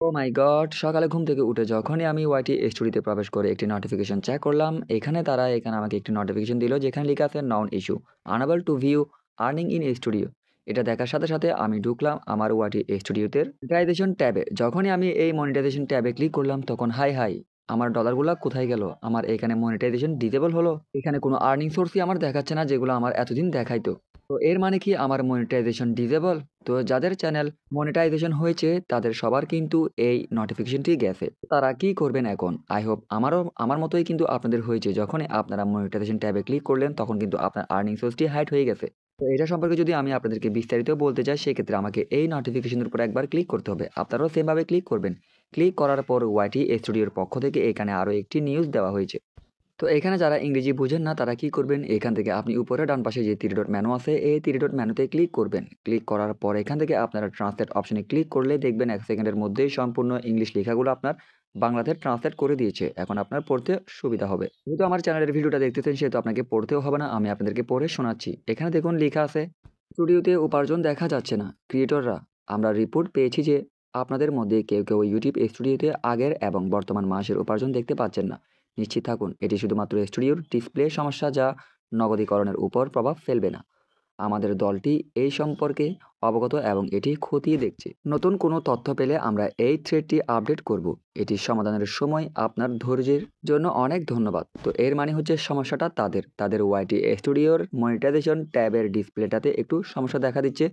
ও মাই god! সকালে ঘুম থেকে উঠে যখনই আমি ওয়াইটি স্টুডিওতে প্রবেশ করে একটি নোটিফিকেশন চেক করলাম, এখানে আমাকে একটি নোটিফিকেশন দিল যেখানে লিখা আছে non issue, unable to view earning in studio. এটা দেখার সাথে, সাথে আমি ঢুকলাম আমার ওয়াইটি স্টুডিওতে মনিটাইজেশন ট্যাবে। যখনই আমি এই মনিটাইজেশন ট্যাবে ক্লিক করলাম তখন হাই! আমার ডলারগুলা কোথায় গেল? আমার এখানে মনিটাইজেশন ডিসেবল হলো। এখানে কোনো আর্নিং সোর্সই আমার দেখাচ্ছে না যেগুলো আমার এতদিন দেখাইতো। তো এর মানে কি আমার মনিটাইজেশন ডিসেবল? তো যাদের চ্যানেল মনিটাইজেশন হয়েছে তাদের সবার কিন্তু এই নোটিফিকেশনটি গেছে। তারা কি করবেন এখন? আই হোপ আমার মতোই কিন্তু আপনাদের হয়েছে। যখনই আপনারা মনিটাইজেশন ট্যাবে ক্লিক করলেন তখন কিন্তু আপনার আর্নিং সোর্সটি হাইড হয়ে গেছে। তো এটা সম্পর্কে যদি আমি আপনাদেরকে বিস্তারিত বলতে চাই সেক্ষেত্রে আমাকে এই নোটিফিকেশনের উপর একবার ক্লিক করতে হবে। আপনারাও সেম ভাবে ক্লিক করবেন। ক্লিক করার পর ওয়াইটি স্টুডিওর পক্ষ থেকে এখানে আরো একটি নিউজ দেওয়া হয়েছে। তো এখানে যারা ইংরেজি বুঝেন না তারা কি করবেন? এখান থেকে আপনি উপরে ডান পাশে যে 3 ডট মেনু আছে, এই 3 ডট মেনুতে ক্লিক করবেন। ক্লিক করার পর এখান থেকে আপনারা ট্রান্সলেট অপশনে ক্লিক করলে দেখবেন ১ সেকেন্ডের মধ্যেই সম্পূর্ণ ইংলিশ লেখাগুলো আপনার বাংলাতে ট্রান্সলেট করে দিয়েছে। এখন আপনার পড়তে সুবিধা হবে। যেহেতু আমার চ্যানেলের ভিডিওটা দেখতেছেন সেহেতু আপনাকে পড়তেও হবে না। আমি আপনাদেরকে পড়ে শোনাচ্ছি। এখানে দেখুন লেখা আছে, স্টুডিওতে উপার্জন দেখা যাচ্ছে না। ক্রিয়েটররা, আমরা রিপোর্ট পেয়েছি যে আপনাদের মধ্যে কেউ ইউটিউব স্টুডিওতে আগের এবং বর্তমান মাসের উপার্জন দেখতে পাচ্ছেন না। নিশ্চিত থাকুন এটি শুধুমাত্র স্টুডিওর ডিসপ্লে সমস্যা, যা নগদীকরণের উপর প্রভাব ফেলবে না। আমাদের দলটি এই সম্পর্কে অবগত এবং এটি খতিয়ে দেখছে। নতুন কোনো তথ্য পেলে আমরা এই থ্রেডটি আপডেট করব। এটির সমাধানের সময় আপনার ধৈর্যের জন্য অনেক ধন্যবাদ। তো এর মানে হচ্ছে সমস্যাটা তাদের ওয়াইটি স্টুডিওর মনিটাইজেশন ট্যাবের ডিসপ্লেটাতে একটু সমস্যা দেখা দিচ্ছে।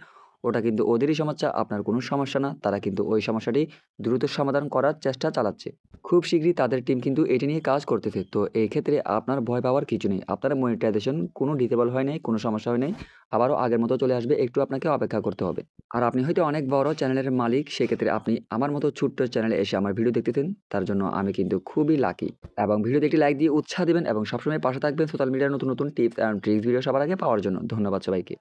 ওটা কিন্তু ওদেরই সমস্যা, আপনার কোনো সমস্যা না। তারা কিন্তু ওই সমস্যাটি দ্রুত সমাধান করার চেষ্টা চালাচ্ছে। খুব শীঘ্রই তাদের টিম কিন্তু এটি নিয়ে কাজ করতেছে। তো এই ক্ষেত্রে আপনার ভয় পাওয়ার কিছু নেই। আপনার মনিটাইজেশন কোনো ডিসেবল হয় নাই, কোনো সমস্যা হয় নাই। আবারও আগের মতো চলে আসবে। একটু আপনাকে অপেক্ষা করতে হবে। আর আপনি হয়তো অনেক বড় চ্যানেলের মালিক, সেক্ষেত্রে আপনি আমার মতো ছোট্ট চ্যানেলে এসে আমার ভিডিও দেখতেছেন। তার জন্য আমি কিন্তু খুবই লাকি। এবং ভিডিওতে একটি লাইক দিয়ে উৎসাহ দিবেন এবং সবসময় পাশে থাকবেন সোশ্যাল মিডিয়ার নতুন টিপস অ্যান্ড ট্রিকস ভিডিও সবার আগে পাওয়ার জন্য। ধন্যবাদ সবাইকে।